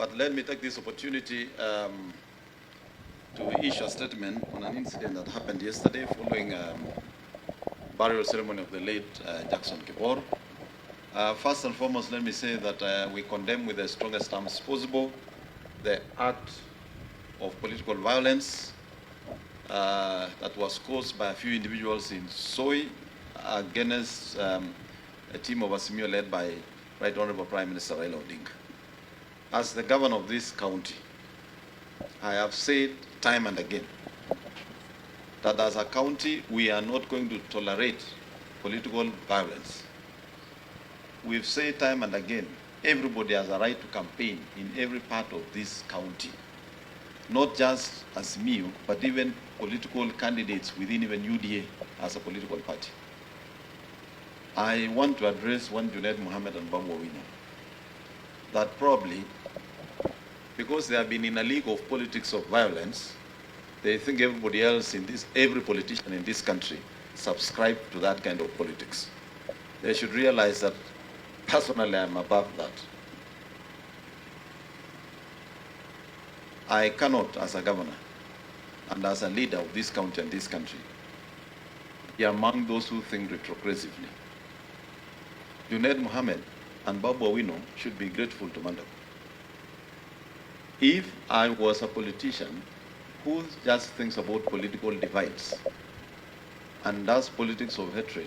But let me take this opportunity to issue a statement on an incident that happened yesterday following burial ceremony of the late Jackson Kibor. First and foremost, let me say that we condemn with the strongest terms possible the act of political violence that was caused by a few individuals in Soy against a team of Asimio led by Right Honorable Prime Minister Raila Odinga. As the governor of this county, I have said time and again that as a county, we are not going to tolerate political violence. We've said time and again, everybody has a right to campaign in every part of this county. Not just as me, but even political candidates within even UDA as a political party. I want to address one Junaid Mohammed and Babu Owino, that probably, because they have been in a league of politics of violence, they think everybody else in this, every politician in this country subscribe to that kind of politics. They should realize that personally I'm above that. I cannot, as a governor and as a leader of this county and this country, be among those who think retrogressively. Junaid Mohammed and Babu Owino should be grateful to Mandago. If I was a politician who just thinks about political divides and does politics of hatred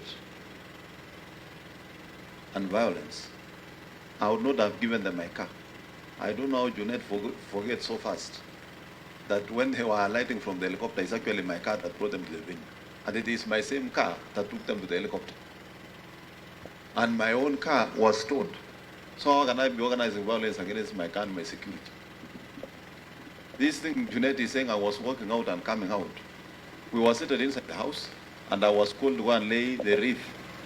and violence, I would not have given them my car. I don't know how Junaid forget so fast that when they were alighting from the helicopter, it's actually my car that brought them to the venue. And it is my same car that took them to the helicopter. And my own car was stolen. So how can I be organizing violence against my car and my security? This thing Junaid is saying, I was walking out and coming out. We were seated inside the house, and I was called to go and lay the wreath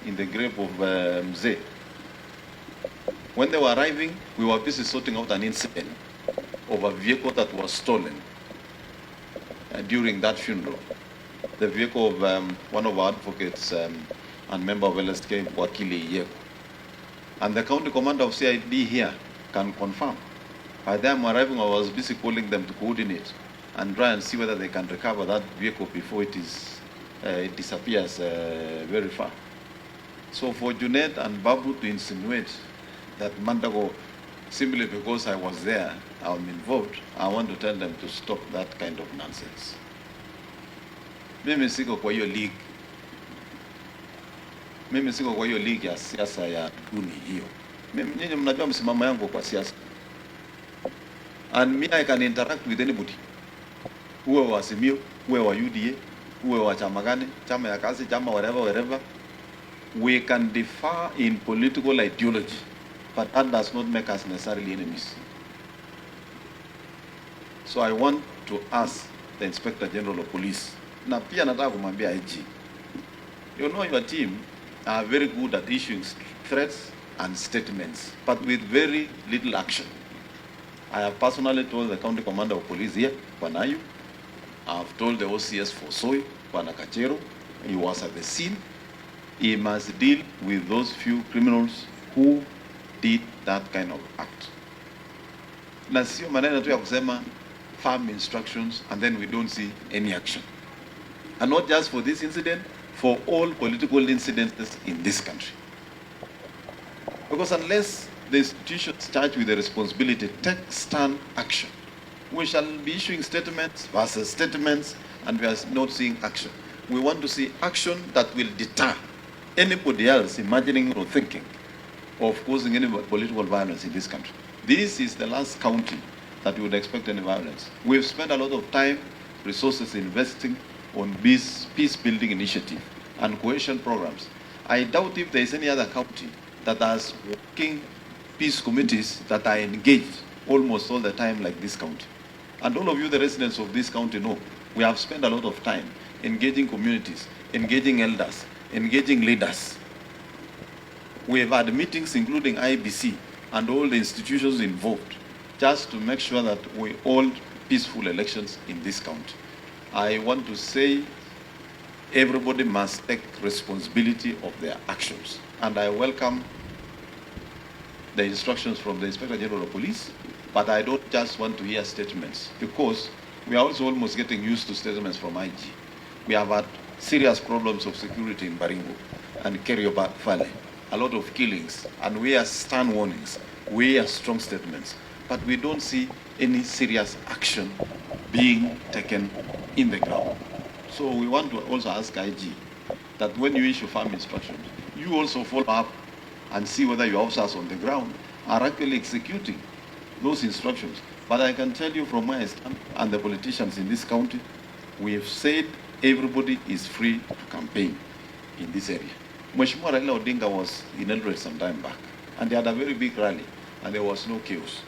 in the grave of Mzee. When they were arriving, we were busy sorting out an incident of a vehicle that was stolen during that funeral. The vehicle of one of our advocates and member of LSK, Wakili Yeko. And the county commander of CID here can confirm. By the time arriving, I was busy calling them to coordinate and try and see whether they can recover that vehicle before it disappears very far. So for Junaid and Babu to insinuate that Mandago, simply because I was there, I'm involved, I want to tell them to stop that kind of nonsense. Mimi siko kwa hiyo league. Mimi siko kwa hiyo league ya siasa ya duni hiyo. Nyinyi mnajua msimamo yangu kwa siasa. And me, I can interact with anybody. Uwe wa Simio, uwe wa UDA, uwe wa chama gani, chama ya kazi, chama wherever. We can differ in political ideology, but that does not make us necessarily enemies. So I want to ask the Inspector General of Police, na pia nataka kumwambia IG, you know your team are very good at issuing threats and statements, but with very little action. I have personally told the County Commander of Police here, Panayu. I have told the OCS for Soy, Panakachero. He was at the scene. He must deal with those few criminals who did that kind of act. Na sio maneno tu ya kusema firm instructions and then we don't see any action. And not just for this incident, for all political incidents in this country. Because unless the institutions charged with the responsibility take stern action, we shall be issuing statements versus statements, and we are not seeing action. We want to see action that will deter anybody else imagining or thinking of causing any political violence in this country. This is the last county that we would expect any violence. We've spent a lot of time, resources investing on peace-building initiative and cohesion programs. I doubt if there is any other county that has working peace committees that are engaged almost all the time like this county. And all of you, the residents of this county, know we have spent a lot of time engaging communities, engaging elders, engaging leaders. We have had meetings including IBC and all the institutions involved just to make sure that we hold peaceful elections in this county. I want to say everybody must take responsibility of their actions. And I welcome the instructions from the Inspector General of Police But I don't just want to hear statements, because we are also almost getting used to statements from IG. We have had serious problems of security in Baringo and Kerio Valley, a lot of killings, and we are stern warnings, we are strong statements, but we don't see any serious action being taken in the ground. So we want to also ask IG that when you issue firm instructions, you also follow up and see whether your officers on the ground are actually executing those instructions. But I can tell you from my stand and the politicians in this county, we have said everybody is free to campaign in this area. Mheshimiwa Raila Odinga was in Eldoret some time back, and they had a very big rally, and there was no chaos.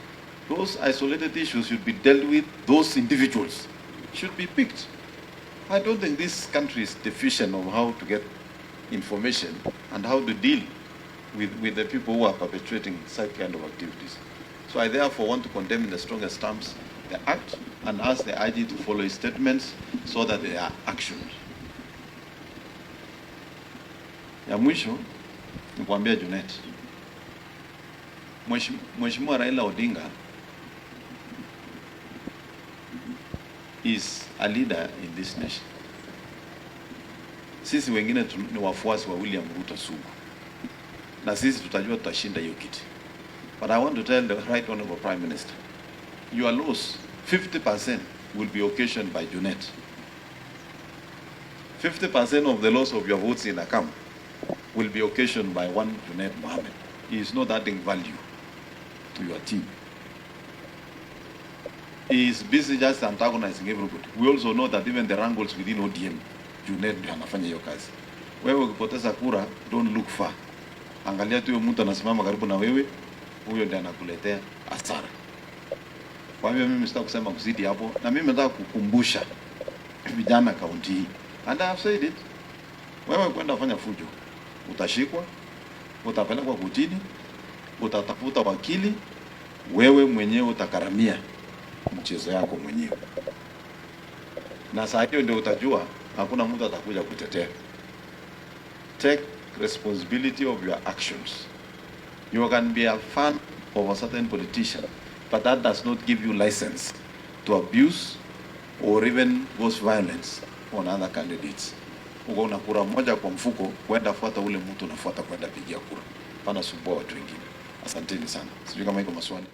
Those isolated issues should be dealt with, those individuals should be picked. I don't think this country is deficient of how to get information and how to deal with the people who are perpetrating such kind of activities. So I therefore want to condemn in the strongest terms the act and ask the IG to follow his statements so that there are actions. Ya mwisho ni kuambia Junet, Mheshimiwa Raila Odinga is a leader in this nation. Sisi wengine ni wafuasi wa William Ruto sugu, na sisi tutajua tutashinda hiyo kiti. But I want to tell the Right Honorable Prime Minister, your loss, 50% will be occasioned by Junet. 50% of the loss of your votes in Akam will be occasioned by one Junet Mohammed. He is not adding value to your team. He is busy just antagonizing everybody. We also know that even the wrangles within ODM, Junet ndio anafanya hiyo kazi. Wewe ukipoteza kura, don't look far. Angalia tu mtu anasimama karibu na wewe, huyo ndiye anakuletea hasara. Kwa hivyo mimi sitaki kusema kuzidi hapo, na mimi nataka kukumbusha vijana kaunti hii. And I have said it. Wewe kwenda fanya fujo, utashikwa, utapelekwa kotini, utatafuta wakili, wewe mwenyewe utakaramia mchezo yako mwenyewe. Na saa hiyo ndio utajua hakuna mtu atakuja kutetea. Take responsibility of your actions. You can be a fan of a certain politician, but that does not give you license to abuse or even cause violence on other candidates. Uko na kura moja kwa mfuko, kwenda fuata ule mtu unafuata kwenda pigia kura. Pana sumbua watu wengine. Asanteni sana. Sijui kama iko maswali.